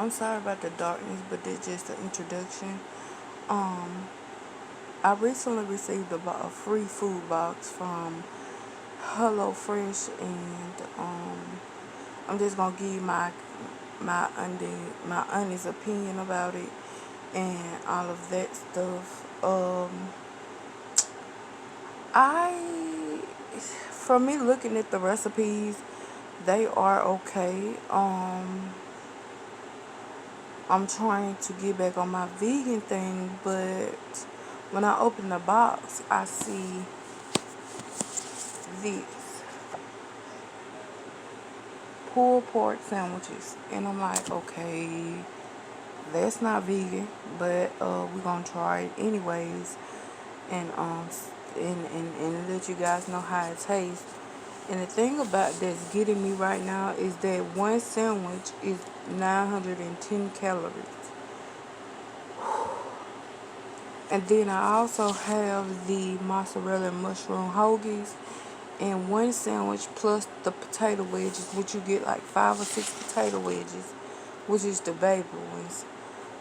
I'm sorry about the darkness, but that's just the introduction. Um, I recently received a free food box from HelloFresh, and I'm just gonna give you my honest opinion about it and all of that stuff. I from me looking at the recipes, they are okay. I'm trying to get back on my vegan thing, but when I open the box, I see this pulled pork sandwiches, and I'm like, okay, that's not vegan, but we're gonna try it anyways, and and let you guys know how it tastes. And the thing about that's getting me right now is that one sandwich is 910 calories. And then I also have the mozzarella and mushroom hoagies and one sandwich plus the potato wedges, which you get like 5 or 6 potato wedges, which is the baby ones.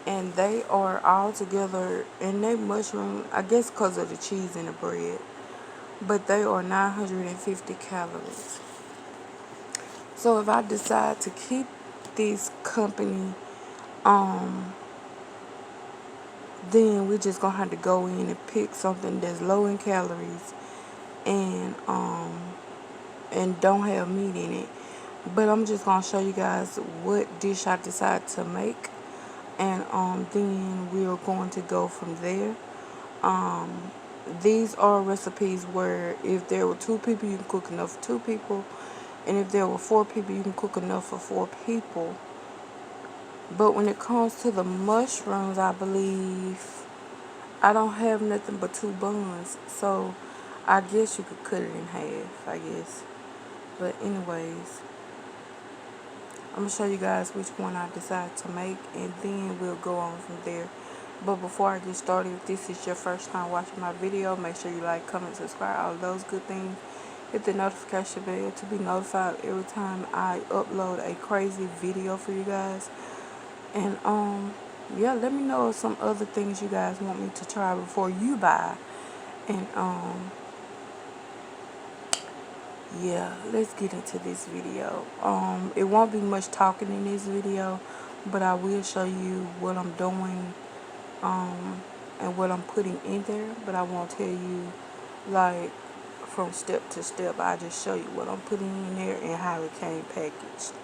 And they are all together, and they mushroom, I guess because of the cheese and the bread, but they are 950 calories. So if I decide to keep this company, um, then we're just gonna have to go in and pick something that's low in calories and don't have meat in it. But I'm just gonna show you guys what dish I decide to make, and then we're going to go from there. Um, these are recipes where if there were 2 people, you can cook enough for 2 people, and if there were 4 people, you can cook enough for 4 people. But when it comes to the mushrooms, I believe I don't have nothing but 2 buns, so I guess you could cut it in half, I guess. But anyways, I'm gonna show you guys which one I decide to make, and then we'll go on from there. But before I get started, if this is your first time watching my video, make sure you like, comment, subscribe, all those good things. Hit the notification bell to be notified every time I upload a crazy video for you guys. And yeah, let me know some other things you guys want me to try before you buy. And yeah, let's get into this video. It won't be much talking in this video, but I will show you what I'm doing and what I'm putting in there, but I won't tell you like from step to step. I just show you what I'm putting in there and how it came packaged.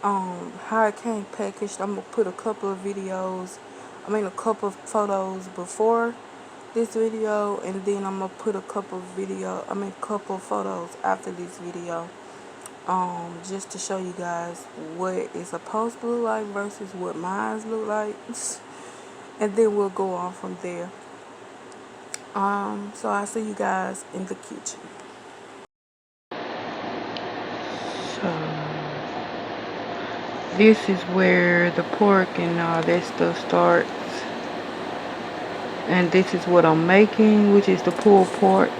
How it came packaged, I'm gonna put a couple of a couple of photos before this video, and then I'm gonna put a couple of photos after this video, just to show you guys what it's supposed to look like versus what mine look like. And then we'll go on from there. So I'll see you guys in the kitchen. So this is where the pork and all that stuff starts. And this is what I'm making, which is the pulled pork.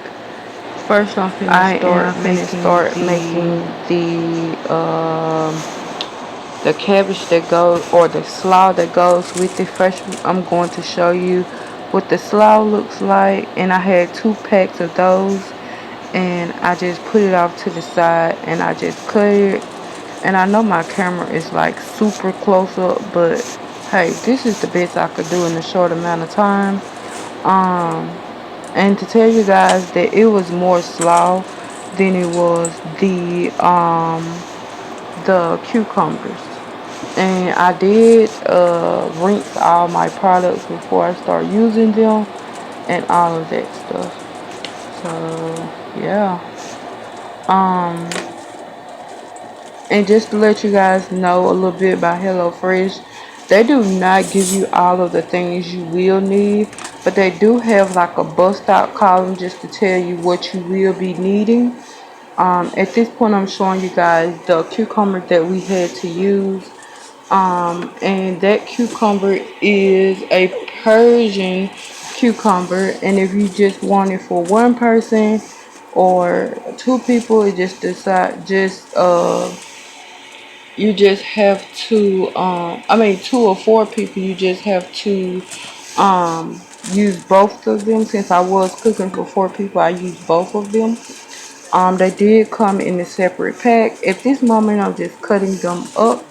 First, I'm finna start making the cabbage that goes, or the slaw that goes with it. First, I'm going to show you what the slaw looks like, and I had 2 packs of those, and I just put it off to the side, and I just cut it. And I know my camera is like super close up, but hey, this is the best I could do in a short amount of time. And to tell you guys that it was more slaw than it was the cucumbers. And I did rinse all my products before I start using them and all of that stuff. So yeah. And just to let you guys know a little bit about HelloFresh, they do not give you all of the things you will need, but they do have like a bust out column just to tell you what you will be needing. At this point, I'm showing you guys the cucumber that we had to use. And that cucumber is a Persian cucumber. And if you just want it for one person or 2 people, it just you just have to I mean 2 or 4 people, you just have to use both of them. Since I was cooking for 4 people, I used both of them. They did come in a separate pack. At this moment, I'm just cutting them up.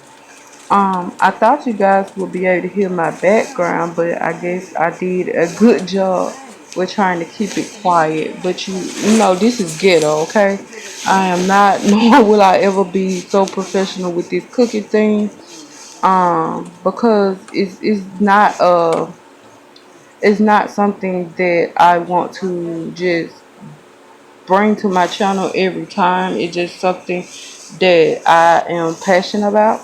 I thought you guys would be able to hear my background, but I guess I did a good job with trying to keep it quiet. But you know, this is ghetto, okay? I am not, nor will I ever be so professional with this cooking thing. Because it's not something that I want to just bring to my channel every time. It's just something that I am passionate about.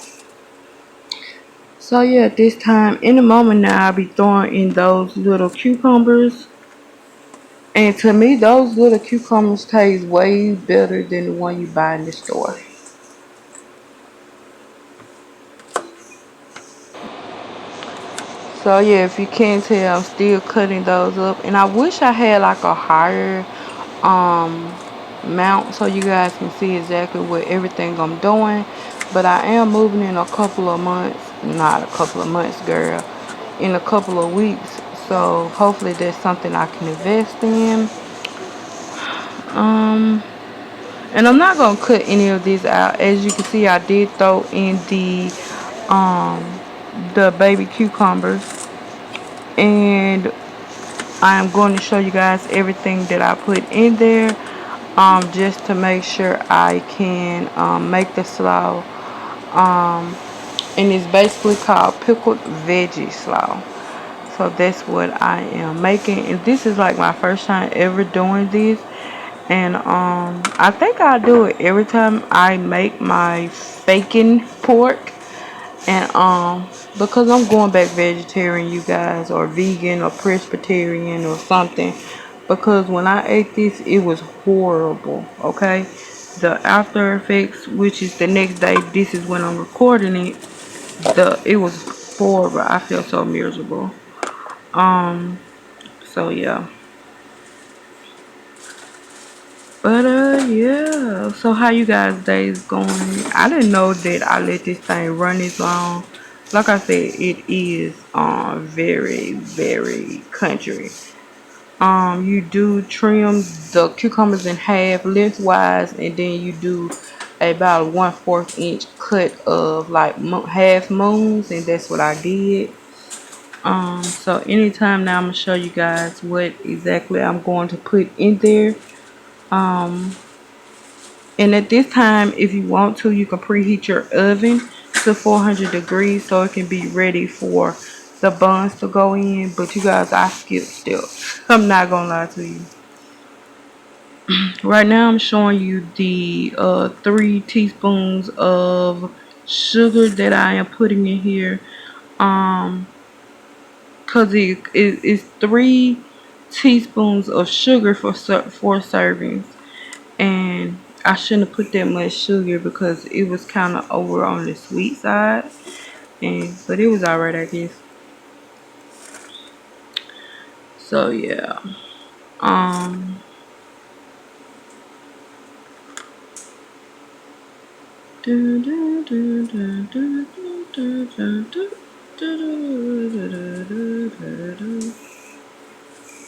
So yeah, this time in the moment now, I'll be throwing in those little cucumbers. And to me, those little cucumbers taste way better than the one you buy in the store. So yeah, if you can't tell, I'm still cutting those up. And I wish I had like a higher um mount so you guys can see exactly what everything I'm doing. But I am moving in a couple of months. Not a couple of months, girl. In a couple of weeks. So hopefully that's something I can invest in. Um and I'm not gonna cut any of these out. As you can see, I did throw in um the baby cucumbers, and I am going to show you guys everything that I put in there, just to make sure I can make the slaw. Um, and it's basically called pickled veggie slaw. So that's what I am making, and this is like my first time ever doing this. And I think I do it every time I make my bacon pork. And because I'm going back vegetarian, you guys, or vegan or Presbyterian or something, because when I ate this, it was horrible. Okay, the after effects, which is the next day, this is when I'm recording it, it was horrible. I feel so miserable. So yeah. But yeah. So how you guys' days going? I didn't know that I let this thing run this long. Like I said, it is very, very country. You do trim the cucumbers in half lengthwise, and then you do about a 1/4 inch cut of like half moons, and that's what I did. So anytime now, I'm gonna show you guys what exactly I'm going to put in there. Um, And at this time, if you want to, you can preheat your oven to 400 degrees so it can be ready for the buns to go in. But you guys, I skipped steps. I'm not gonna lie to you. Right now, I'm showing you the 3 teaspoons of sugar that I am putting in here. Cause it's 3 teaspoons of sugar for 4 servings. And I shouldn't have put that much sugar because it was kind of over on the sweet side, but it was alright, I guess. So yeah, um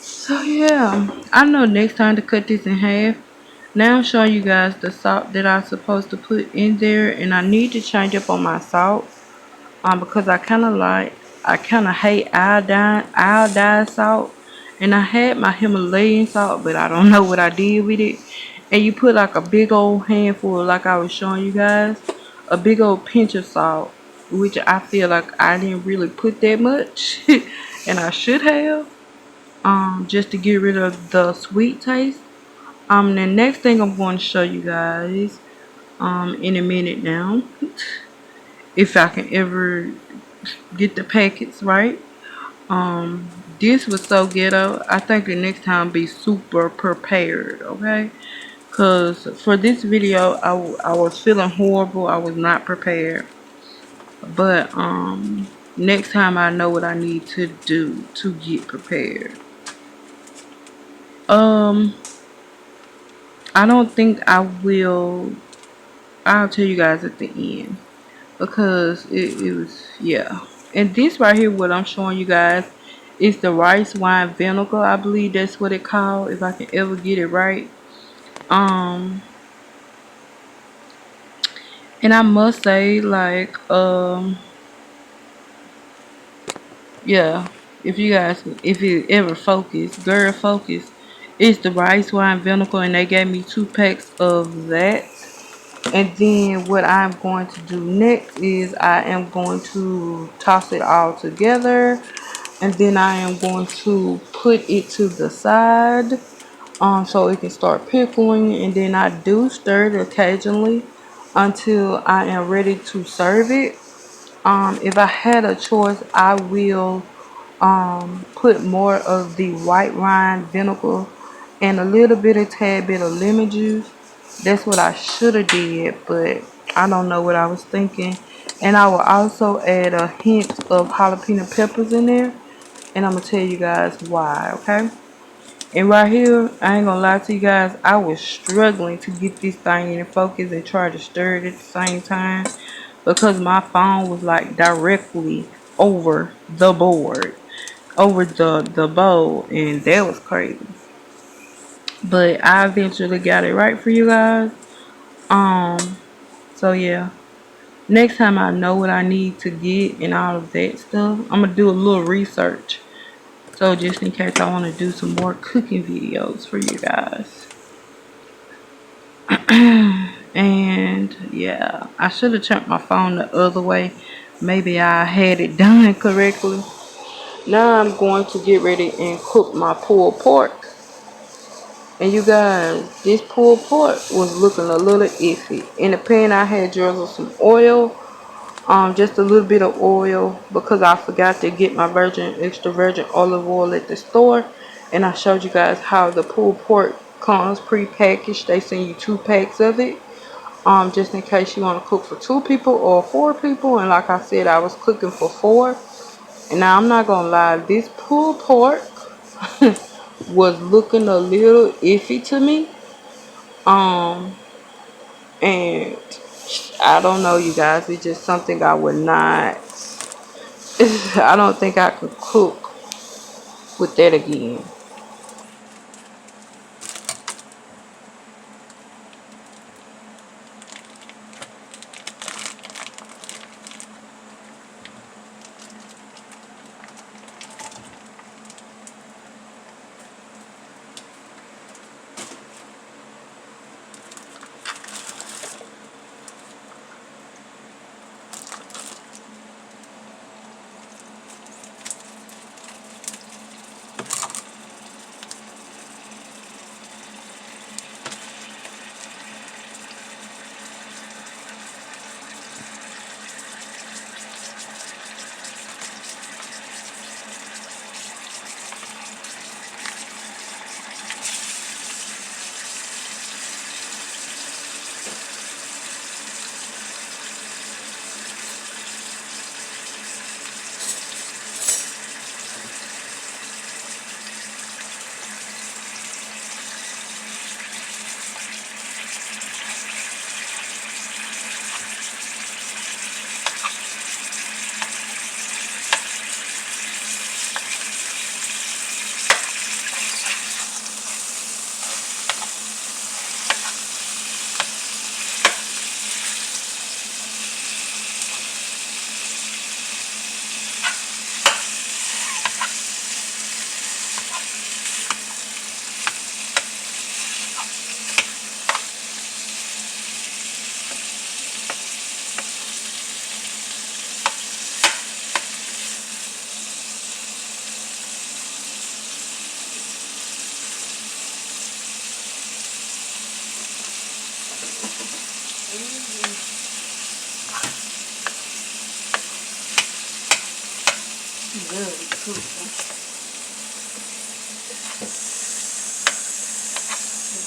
so yeah, I know next time to cut this in half. Now I'm showing you guys the salt that I'm supposed to put in there, and I need to change up on my salt. Because I kind of hate iodine salt, and I had my Himalayan salt, but I don't know what I did with it. And you put like a big old handful, like I was showing you guys, a big old pinch of salt, which I feel like I didn't really put that much, and I should have, just to get rid of the sweet taste. The next thing I'm going to show you guys, in a minute now, if I can ever get the packets right. This was so ghetto. I think the next time be super prepared, okay? Because for this video, I was feeling horrible. I was not prepared. But next time I know what I need to do to get prepared. I don't think I will. I'll tell you guys at the end. because it was, yeah. And this right here, what I'm showing you guys, is the rice wine vinegar. I believe that's what it called, if I can ever get it right. Um, and I must say, like, yeah, if you guys, if you ever focus, girl focus, it's the rice wine vinegar, and they gave me 2 packs of that. And then what I'm going to do next is I am going to toss it all together, and then I am going to put it to the side, so it can start pickling, and then I do stir it occasionally until I am ready to serve it. If I had a choice, I will put more of the white wine vinegar and a little bit of tad bit of lemon juice. That's what I should have did, but I don't know what I was thinking. And I will also add a hint of jalapeno peppers in there, and I'm gonna tell you guys why, okay? And right here, I ain't gonna lie to you guys, I was struggling to get this thing in focus and try to stir it at the same time because my phone was like directly over the board, over the bowl, and that was crazy. But I eventually got it right for you guys. Um, so yeah. Next time I know what I need to get and all of that stuff, I'm gonna do a little research. So just in case I want to do some more cooking videos for you guys. And yeah, I should have turned my phone the other way. Maybe I had it done correctly. Now I'm going to get ready and cook my pulled pork. And you guys, this pulled pork was looking a little iffy. In the pan I had drizzled some oil, just a little bit of oil, because I forgot to get my extra virgin olive oil at the store. And I showed you guys how the pulled pork comes pre-packaged. They send you 2 packs of it, just in case you want to cook for 2 people or 4 people. And like I said, I was cooking for 4. And now I'm not gonna lie, this pulled pork was looking a little iffy to me. Um, and I don't know, you guys. It's just something I would not. I don't think I could cook with that again.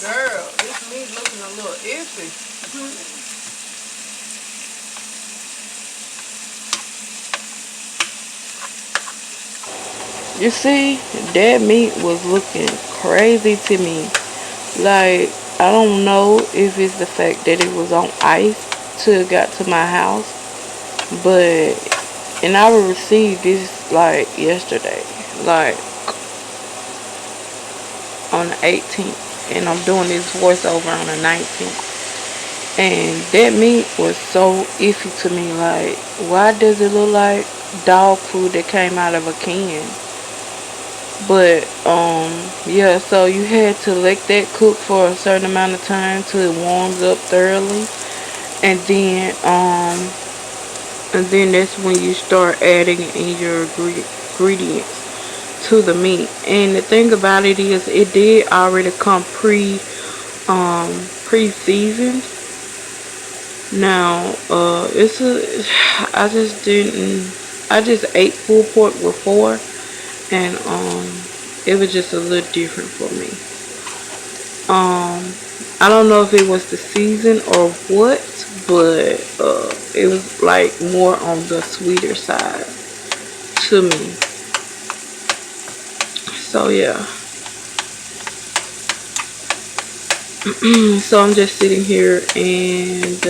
Girl, this meat looking a little iffy. You see, that meat was looking crazy to me. Like, I don't know if it's the fact that it was on ice till it got to my house, But and I received this like yesterday, like on the 18th, and I'm doing this voiceover on the 19th. And that meat was so iffy to me. Like, why does it look like dog food that came out of a can? But yeah, so you had to let that cook for a certain amount of time till it warms up thoroughly, and then that's when you start adding in your ingredients to the meat. And the thing about it is, it did already come pre-seasoned. Now, I just didn't, I just ate pulled pork before, and it was just a little different for me. I don't know if it was the season or what, but it was like more on the sweeter side to me. So yeah. So I'm just sitting here and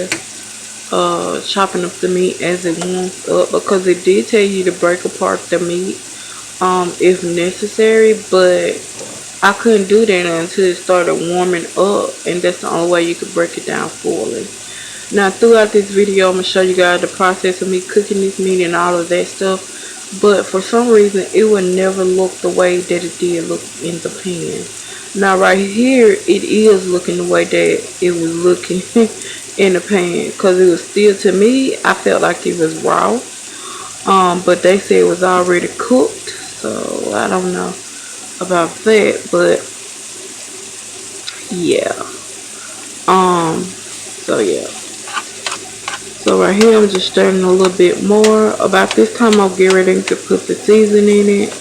chopping up the meat as it warms up, because it did tell you to break apart the meat if necessary, but I couldn't do that until it started warming up, and that's the only way you could break it down fully. Now throughout this video, I'm going to show you guys the process of me cooking this meat and all of that stuff, but for some reason it would never look the way that it did look in the pan. Now right here, it is looking the way that it was looking in the pan, because it was still, to me, I felt like it was raw. But they said it was already cooked, so I don't know about that, but yeah. So yeah. So right here, I'm just stirring a little bit more. About this time, I'll get ready to put the seasoning in it.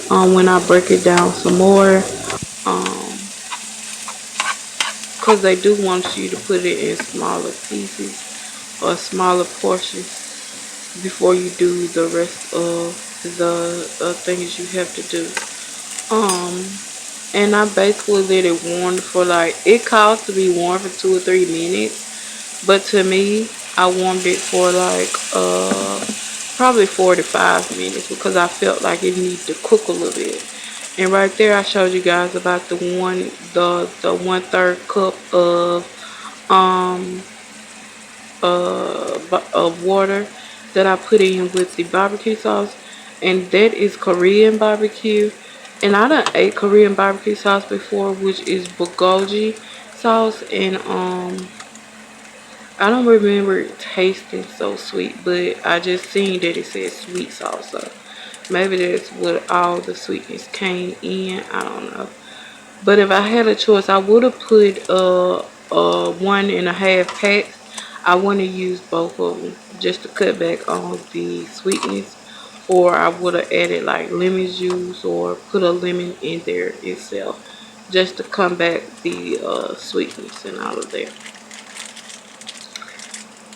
When I break it down some more, because they do want you to put it in smaller pieces or smaller portions before you do the rest of the things you have to do. And I basically let it warm for like, it calls to be warm for 2 or 3 minutes, but to me, I warmed it for like probably 45 minutes, because I felt like it needed to cook a little bit. And right there, I showed you guys about the 1/3 cup um of water that I put in with the barbecue sauce, and that is Korean barbecue. And I done ate Korean barbecue sauce before, which is bulgogi sauce, and I don't remember it tasting so sweet, but I just seen that it said sweet sauce, so maybe that's what all the sweetness came in. I don't know. But if I had a choice, I would have put 1.5 packs. I want to use both of them just to cut back on the sweetness, or I would have added like lemon juice or put a lemon in there itself just to combat the sweetness and all of that.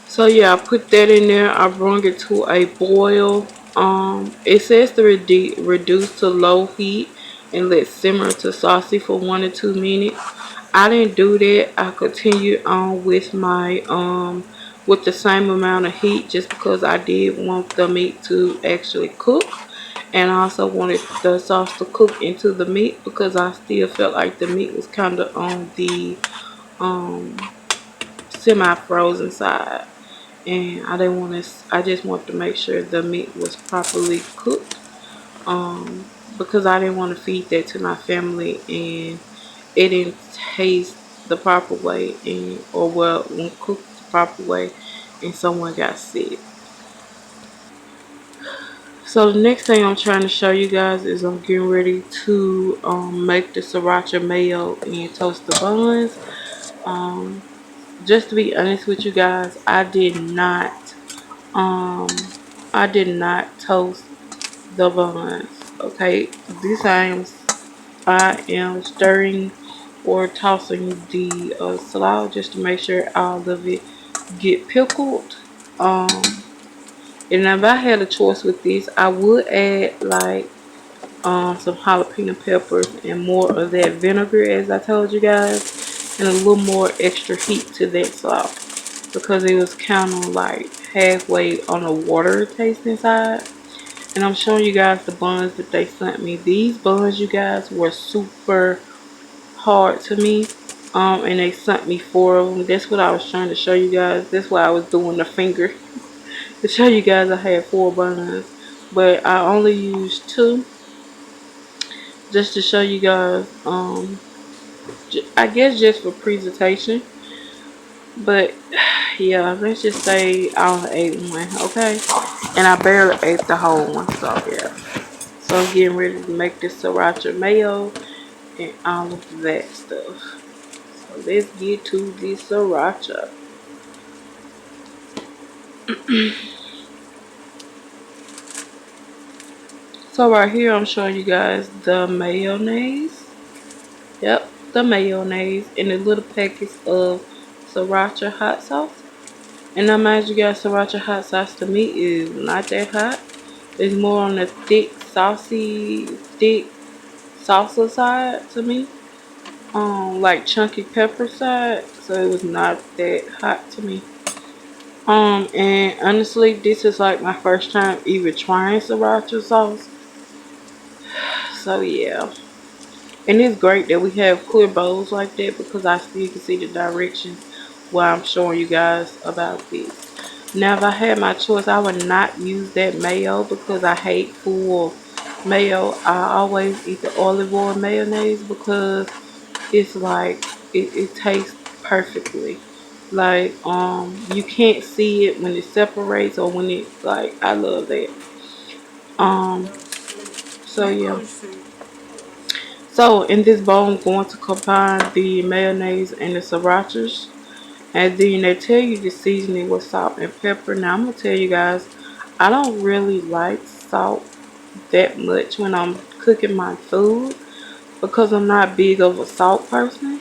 So yeah, I put that in there. I brought it to a boil. It says to reduce to low heat and let simmer to saucy for 1 or 2 minutes. I didn't do that. I continued on with my with the same amount of heat, just because I did want the meat to actually cook, and I also wanted the sauce to cook into the meat, because I still felt like the meat was kind of on the semi-frozen side, and I didn't want to. I just wanted to make sure the meat was properly cooked, because I didn't want to feed that to my family and it didn't taste the proper way, and or well, when cooked the proper way, and someone got sick. So the next thing I'm trying to show you guys is I'm getting ready to make the sriracha mayo and toast the buns. Just to be honest with you guys, um I did not toast the buns. Okay, this I am stirring or tossing the slaw just to make sure all of it get pickled. And if I had a choice with this, I would add like some jalapeno peppers and more of that vinegar, as I told you guys, and a little more extra heat to that slaw, because it was kind of like halfway on the water tasting side. And I'm showing you guys the buns that they sent me. These buns, you guys, were super hard to me. And they sent me 4 of them. That's what I was trying to show you guys. That's why I was doing the finger to show you guys I had 4 buns. But I only used 2 just to show you guys. I guess just for presentation. But yeah, let's just say I only ate 1, okay? And I barely ate the whole one, so yeah. So I'm getting ready to make this sriracha mayo and all of that stuff. So let's get to the sriracha. So right here I'm showing you guys the mayonnaise. Yep, the mayonnaise and the little packets of sriracha hot sauce. And I mind you guys, sriracha hot sauce to me is not that hot. It's more on the thick salsa side to me. Like chunky pepper side. So it was not that hot to me. And honestly, this is like my first time even trying sriracha sauce. So yeah. And it's great that we have clear bowls like that because I still can see the directions while I'm showing you guys about this. Now, if I had my choice, I would not use that mayo because I hate full mayo. I always eat the olive oil mayonnaise because it's like, it tastes perfectly. Like, you can't see it when it separates or when it, like, I love that. Um, so yeah. So in this bowl, I'm going to combine the mayonnaise and the srirachas. And then they tell you the seasoning with salt and pepper. Now I'm going to tell you guys, I don't really like salt that much when I'm cooking my food because I'm not big of a salt person.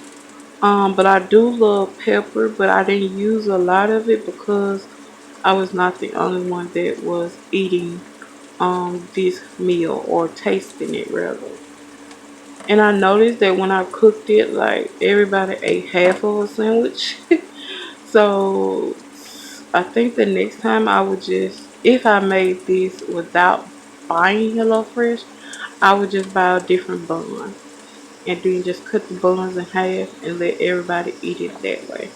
But I do love pepper, but I didn't use a lot of it because I was not the only one that was eating this meal or tasting it rather. And I noticed that when I cooked it, like everybody ate half of a sandwich. So I think the next time I would just, if I made this without buying HelloFresh, I would just buy a different bun. And then just cut the buns in half and let everybody eat it that way.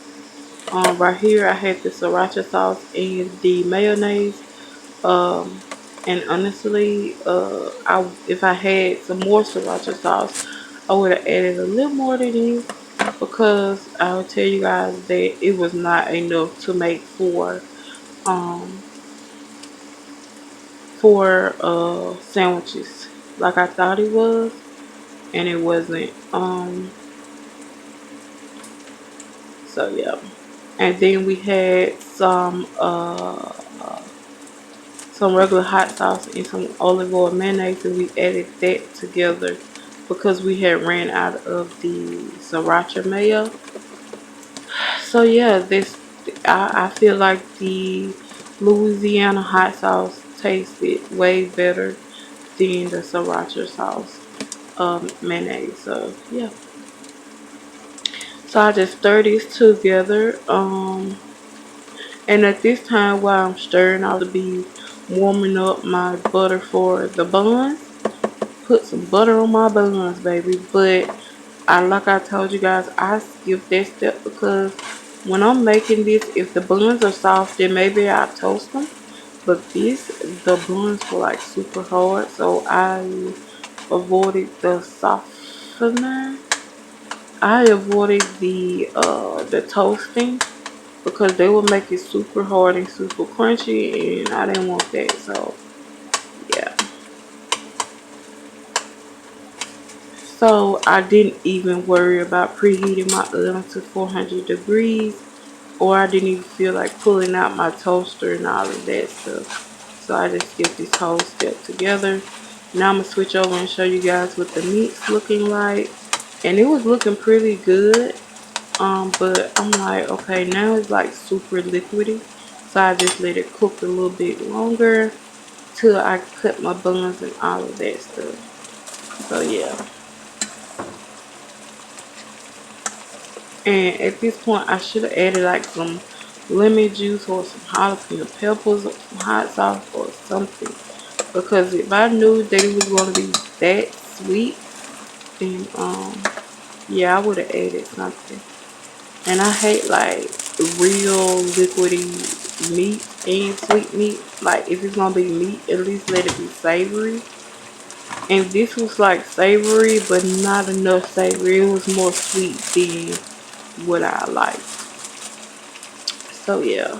Right here I had the sriracha sauce and the mayonnaise. Um, and honestly, if I had some more sriracha sauce, I would have added a little more than this because I'll tell you guys that it was not enough to make um four sandwiches like I thought it was, and it wasn't. So yeah. And then we had some regular hot sauce and some olive oil mayonnaise, and we added that together because we had ran out of the sriracha mayo. So yeah, I feel like the Louisiana hot sauce tasted way better than the sriracha sauce mayonnaise. So yeah, so I just stir this together. And at this time while I'm stirring, I'll be warming up my butter for the buns. Put some butter on my buns, baby. But like I told you guys, I skip that step because when I'm making this, if the buns are soft, then maybe I'll toast them. But the buns were like super hard, so I avoided the softener. I avoided the toasting because they would make it super hard and super crunchy, and I didn't want that. So yeah. So I didn't even worry about preheating my oven to 400 degrees, or I didn't even feel like pulling out my toaster and all of that stuff. So I just skipped this whole step together. Now I'm going to switch over and show you guys what the meat's looking like. And it was looking pretty good. But I'm like, okay, now it's like super liquidy. So I just let it cook a little bit longer till I cut my buns and all of that stuff. So yeah. And at this point, I should have added like some lemon juice or some jalapeno peppers or some hot sauce or something. Because if I knew that it was going to be that sweet, then yeah, I would have added something. And I hate like real liquidy meat and sweet meat. Like if it's gonna be meat, at least let it be savory. And this was like savory, but not enough savory. It was more sweet than what I liked. So yeah.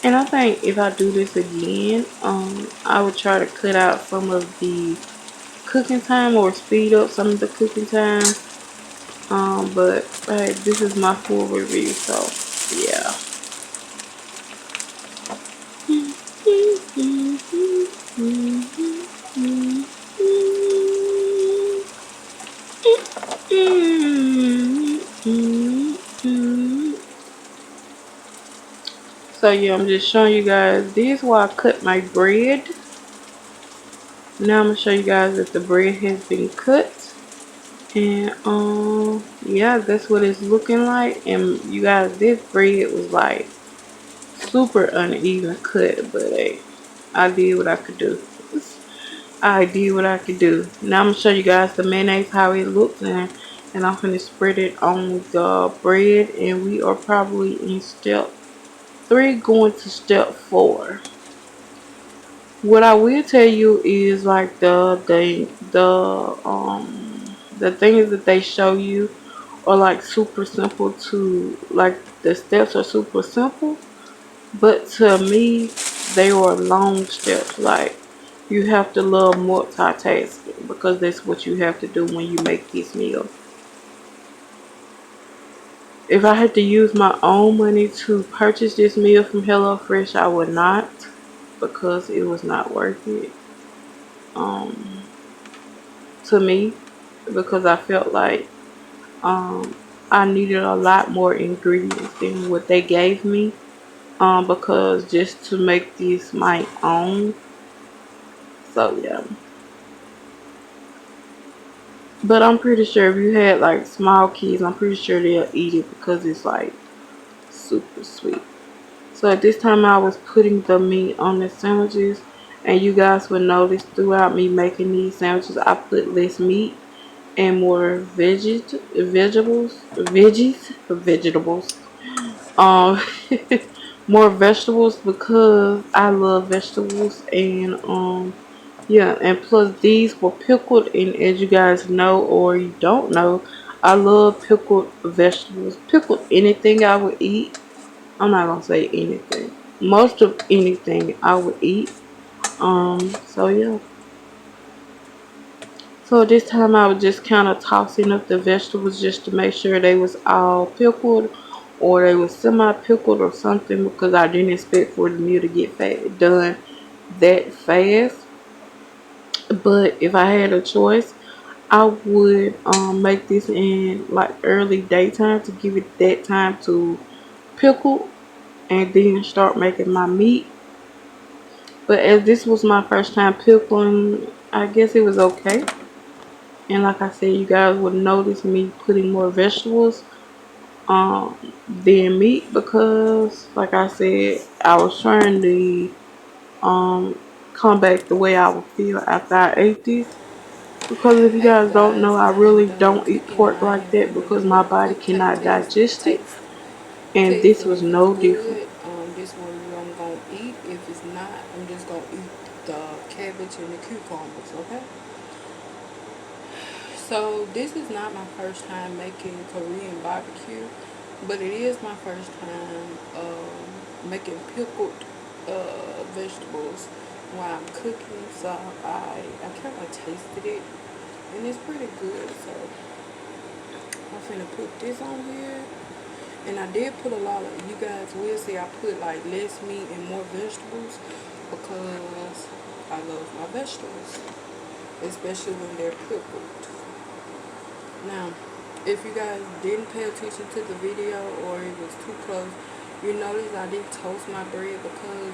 And I think if I do this again, I would try to cut out some of the cooking time or speed up some of the cooking time. But hey, this is my full review, so yeah. So yeah, I'm just showing you guys. This is why I cut my bread. Now I'm gonna show you guys if the bread has been cut. And yeah, that's what it's looking like. And you guys, this bread was like super uneven cut, but hey, I did what I could do. I did what I could do. Now I'm gonna show you guys the mayonnaise, how it looks, and I'm gonna spread it on the bread, and we are probably in step 3 going to step 4. What I will tell you is like the things that they show you are like super simple to, like the steps are super simple, but to me they were long steps. Like you have to love multitasking because that's what you have to do when you make this meal. If I had to use my own money to purchase this meal from HelloFresh, I would not, because it was not worth it to me, because I felt like I needed a lot more ingredients than what they gave me, because just to make this my own. So yeah, but I'm pretty sure if you had like small kids, I'm pretty sure they'll eat it because it's like super sweet. So at this time I was putting the meat on the sandwiches, and you guys will notice throughout me making these sandwiches I put less meat and more vegetables, um more vegetables, because I love vegetables. And yeah, and plus these were pickled, and as you guys know or you don't know, I love pickled vegetables. Pickled anything I would eat. I'm not gonna say anything. Most of anything I would eat. So yeah. So this time I was just kind of tossing up the vegetables just to make sure they was all pickled or they was semi-pickled or something, because I didn't expect for the meal to get done that fast. But if I had a choice, I would make this in like early daytime to give it that time to pickle and then start making my meat. But as this was my first time pickling, I guess it was okay. And like I said, you guys would notice me putting more vegetables than meat, because like I said, I was trying to come back the way I would feel after I ate this. Because if you Hey guys don't guys, know, I I am really done don't eat cooking and pork I like am that gonna because do my a body quick cannot digest it. taste And test, this and was if it's no different. good, this one I'm gonna eat. If it's not, I'm just gonna eat the cabbage and the cucumbers. Okay. So this is not my first time making Korean barbecue, but it is my first time making pickled vegetables while I'm cooking. So I kind of tasted it, and it's pretty good. So I'm finna put this on here. And I did put a lot of, you guys will see I put like less meat and more vegetables, because I love my vegetables, especially when they're pickled. Now, if you guys didn't pay attention to the video or it was too close, you notice I didn't toast my bread, because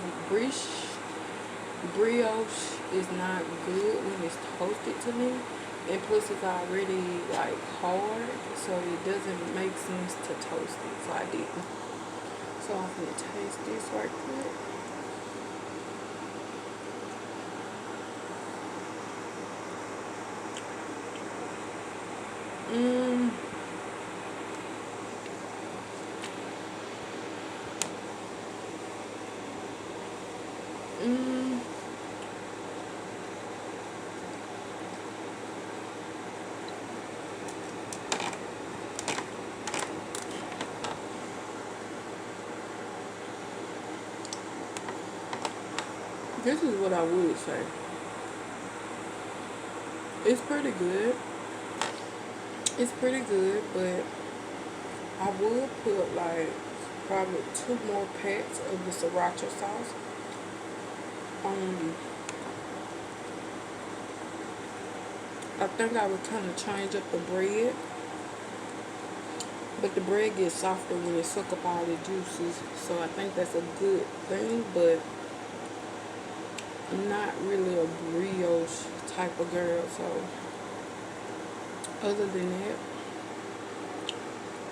brioche is not good when it's toasted to me. And plus it's already like hard, so it doesn't make sense to toast it. So I didn't. So I'm gonna taste this right quick. Mmm. Mmm. This is what I would say. It's pretty good. It's pretty good, but I would put like probably 2 more packs of the sriracha sauce. Um, I think I would kind of change up the bread, but the bread gets softer when it suck up all the juices. So I think that's a good thing, but I'm not really a brioche type of girl. So other than that,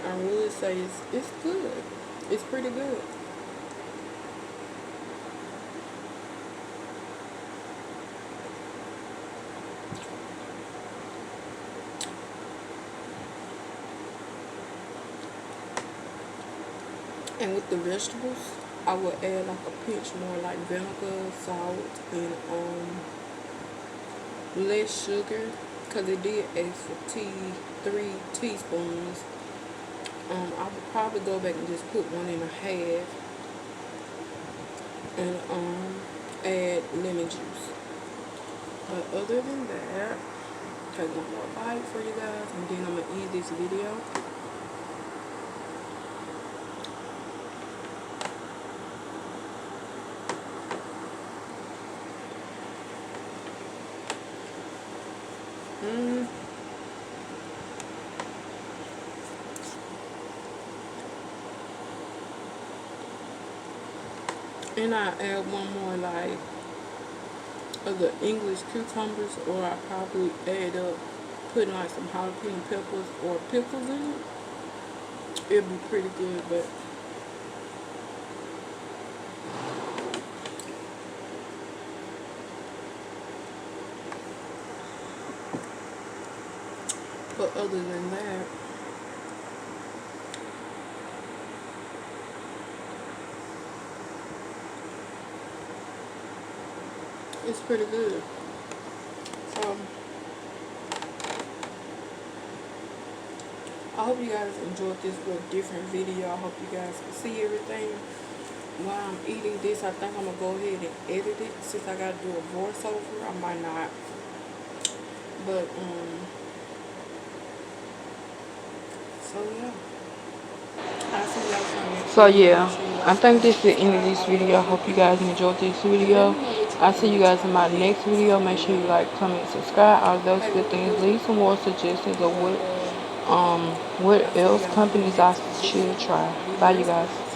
I would say it's good. It's pretty good. And with the vegetables, I would add like a pinch more like vinegar, salt, and less sugar, because it did ask for 3 teaspoons. I would probably go back and just put 1.5 and add lemon juice. But other than that, take one more bite for you guys, and then I'm gonna end this video. Mm. And I add one more like of the English cucumbers, or I probably add up putting like some jalapeno peppers or pickles in it. It'll be pretty good, but other than that, it's pretty good. So I hope you guys enjoyed this little different video. I hope you guys can see everything. While I'm eating this, I think I'm gonna go ahead and edit it, since I gotta do a voiceover. I might not, but so yeah, I'll see you guys on the next So video. yeah, Make sure you I like, think comment, this is the and end of this subscribe. video. I hope you guys enjoyed this video. I'll see you guys in my next video. Make sure you like, comment, subscribe, all those Hey, good what we things. do? Leave some more suggestions of But what I'll see you else guys in the companies I next one. should try. Be Bye you blessed. guys.